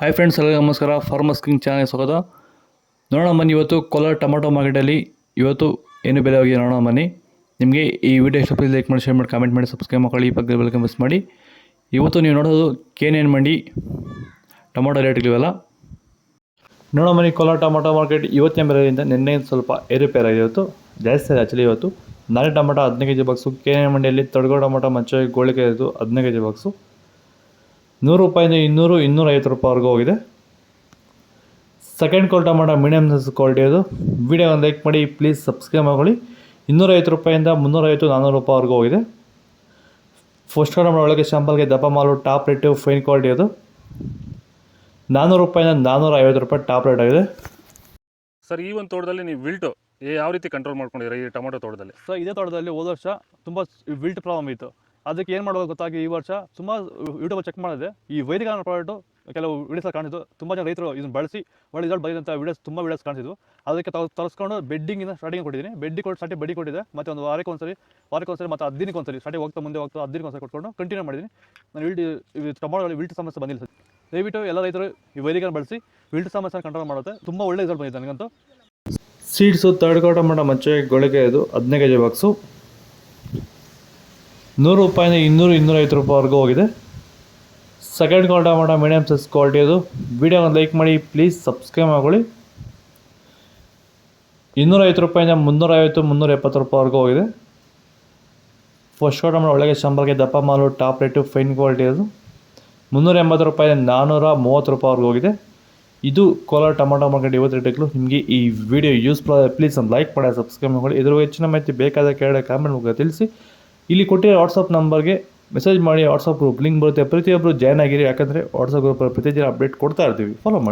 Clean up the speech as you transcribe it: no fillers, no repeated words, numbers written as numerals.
Hi friends, ಎಲ್ಲರಿಗೂ ನಮಸ್ಕಾರ. Farmers king ಚಾನಲ್ಗೆ ಸ್ವಾಗತ. ನೋಡೋಣ ಬನ್ನಿ, ಇವತ್ತು ಕೋಲಾರ ಟೊಮಾಟೊ ಮಾರ್ಕೆಟಲ್ಲಿ ಇವತ್ತು ಏನು ಬೆಲೆ ಹೋಗಿದೆ ನೋಡೋಣ ಬನ್ನಿ. ನಿಮಗೆ ಈ ವಿಡಿಯೋ ಇಷ್ಟ ಲೈಕ್ ಮಾಡಿ, ಶೇರ್ ಮಾಡಿ, ಕಾಮೆಂಟ್ ಮಾಡಿ, ಸಬ್ಸ್ಕ್ರೈಬ್ ಮಾಡಿ, ಈ ಪಕ್ಕದ ಬೆಲ್ ಮಿಸ್ ಮಾಡಿ. ಇವತ್ತು ನೀವು ನೋಡೋದು KNN ಮಂಡಿ ಟೊಮಾಟೊ ರೇಟ್ಗಳಿವೆಲ್ಲ ನೋಡೋ ಬನ್ನಿ. ಕೋಲಾರ ಟೊಮಾಟೊ ಮಾರ್ಕೆಟ್ ಇವತ್ತಿನ ಬೆಲೆಯಿಂದ ನಿನ್ನೆ ಸ್ವಲ್ಪ ಏರುಪೇರಾಗಿದೆ. ಇವತ್ತು ಜಾಸ್ತಿ ಇದೆ ಆ್ಯಕ್ಚುಲಿ. ಇವತ್ತು ನಾಳೆ ಟೊಮಾಟೊ 15 kg ಬಾಕ್ಸು. KNN ಮಂಡಿಯಲ್ಲಿ ತಡಗೋ ಟೊಮಾಟೊ ಮಚ್ಚೆ ಗೋಳಿಕಾಯಿ ಇದು 15 kg ಬಾಕ್ಸು ₹100 200 250 ರೂಪಾಯಿವರೆಗೂ ಹೋಗಿದೆ. Second quality tomato medium size quality ಅದು. ವಿಡಿಯೋ ಒಂದು ಲೈಕ್ ಮಾಡಿ, ಪ್ಲೀಸ್ ಸಬ್ಸ್ಕ್ರೈಬ್ ಮಾಡಿ. ₹250 350 400 ರೂಪಾಯಿವರೆಗೂ ಹೋಗಿದೆ. ಫಸ್ಟ್ ಟೊಮಾಟೊ ಒಳಗೆ ಶಾಂಪಲ್ಗೆ ದಪ್ಪ ಮಾಲು ಟಾಪ್ ರೇಟು ಫೈನ್ ಕ್ವಾಲಿಟಿ ಅದು. ₹400 450 ಟಾಪ್ ರೇಟ್ ಆಗಿದೆ. ಸರ್, ಈ ಒಂದು ತೋಟದಲ್ಲಿ ನೀವು ವಿಲ್ಟು ಯಾವ ರೀತಿ ಕಂಟ್ರೋಲ್ ಮಾಡ್ಕೊಂಡಿದ್ದೀರಾ ಈ ಟೊಮಾಟೊ ತೋಟದಲ್ಲಿ? ಸರ್, ಇದೇ ತೋಟದಲ್ಲಿ ಹೋದ ವರ್ಷ ತುಂಬ ವಿಲ್ಟ್ ಪ್ರಾಬ್ಲಮ್ ಇತ್ತು. ಅದಕ್ಕೆ ಏನು ಮಾಡೋದು ಗೊತ್ತಾಗಿ ಈ ವರ್ಷ ಸುಮಾರು ಯೂಟ್ಯೂಬ್ ಚೆಕ್ ಮಾಡಿದೆ. ಈ ವೈದಿಕ ಪ್ರಾಡಕ್ಟು ಕೆಲವು ವೀಡಿಯೋಸ್ ಕಾಣಿಸಿದ್ದು. ತುಂಬ ಜನ ರೈತರು ಇದನ್ನು ಬಳಸಿ ಒಳ್ಳೆ ರಿಸಲ್ಟ್ ಬಂದಿದ್ದಂಥ ವೀಡಿಯೋಸ್ ಕಾಣಿಸಿದ್ವು. ಅದಕ್ಕೆ ತರಿಸ್ಕೊಂಡು ಬೆಡ್ಡಿಂಗಿಂದ ಸ್ಟಾರ್ಟಿಂಗ್ ಕೊಟ್ಟಿದ್ದೀನಿ. ಬೆಡ್ಡಿ ಕೊಟ್ಟು ಸ್ಟಾರ್ಟಿಂಗ್ ಬಡ್ಡಿ ಕೊಟ್ಟಿದ್ದೆ. ಮತ್ತು ಒಂದು ವಾರಕ್ಕೆ ಒಂದ್ಸರಿ ಮತ್ತು 10 ದಿನಕ್ಕೆ ಒಂದ್ಸರಿ ಸ್ಟಾರ್ಟಿಂಗ್ ಮುಂದೆ 10 ದಿನಕ್ಕೆ ಒಂದ್ಸರಿ ಕೊಟ್ಕೊಂಡು ಕಂಟಿನ್ಯೂ ಮಾಡಿದ್ದೀನಿ. ನಾನು ಟೊಮಾಟೋದಲ್ಲಿ ವಿಲ್ಟ್ ಸಮಸ್ಯೆ ಬಂದಿಲ್ಲ ಸರ್. ದಯವಿಟ್ಟು ಎಲ್ಲ ರೈತರು ಈ ವೈದಿಕನ ಬಳಸಿ ವಿಲ್ಟ್ ಸಮಸ್ಯೆ ಕಂಟ್ರೋಲ್ ಮಾಡುತ್ತೆ. ತುಂಬ ಒಳ್ಳೆ ರಿಸಲ್ಟ್ ಬಂದಿದೆ ನನಗಂತೂ. ಸೀಡ್ಸು ತರ್ಡ್ ಟೊಮಾಟೊ ಮಚ್ಚೆ ಗೋಳಿಕಾಯಿ ಇದು 15 kg ಬಾಕ್ಸು ₹100 200 250 ರೂಪಾಯಿವರೆಗೂ ಹೋಗಿದೆ. Second quality tomato medium size quality ಅದು. ವಿಡಿಯೋ ಒಂದು ಲೈಕ್ ಮಾಡಿ, ಪ್ಲೀಸ್ ಸಬ್ಸ್ಕ್ರೈಬ್ ಮಾಡ್ಕೊಳ್ಳಿ. ₹250 350 370 ರೂಪಾಯಿವರೆಗೂ ಹೋಗಿದೆ. ಫಸ್ಟ್ ಟೊಮಾಟೊ ಒಳಗೆ ಶಾಂಪಲ್ಗೆ ದಪ್ಪ ಮಾಲು ಟಾಪ್ ರೇಟು ಫೈನ್ ಕ್ವಾಲಿಟಿ ಅದು. ₹380 430 ರೂಪಾಯಿವರೆಗೂ ಹೋಗಿದೆ. ಇದು ಕೋಲಾರ ಟೊಮಾಟೊ ಮಾರ್ಕೆಟ್ ಇವತ್ತು ರೇಟ್ಗಳು. ನಿಮಗೆ ಈ ವಿಡಿಯೋ ಯೂಸ್ಫುಲ್ ಆದರೆ ಪ್ಲೀಸ್ ಒಂದು ಲೈಕ್ ಮಾಡಿ, ಸಬ್ಸ್ಕ್ರೈಬ್ ಮಾಡ್ಕೊಳ್ಳಿ. ಇದ್ರ ಹೆಚ್ಚಿನ ಮಾಹಿತಿ ಬೇಕಾದ ಕೆಳಗಡೆ ಕಾಮೆಂಟ್ ಮೂಲಕ ತಿಳಿಸಿ. ಇಲ್ಲಿ ಕೊಟ್ಟಿರೋ ವಾಟ್ಸಪ್ ನಂಬರ್ಗೆ ಮೆಸೇಜ್ ಮಾಡಿ. ವಾಟ್ಸಪ್ ಗ್ರೂಪ್ ಲಿಂಕ್ ಬರುತ್ತೆ, ಪ್ರತಿಯೊಬ್ಬರು ಜಾಯ್ನ್ ಆಗಿರಿ. ಯಾಕಂದರೆ ವಾಟ್ಸಪ್ ಗ್ರೂಪಲ್ಲಿ ಪ್ರತಿದಿನ ಅಪ್ಡೇಟ್ ಕೊಡ್ತಾ ಇರ್ತೀವಿ, ಫಾಲೋ ಮಾಡಿ.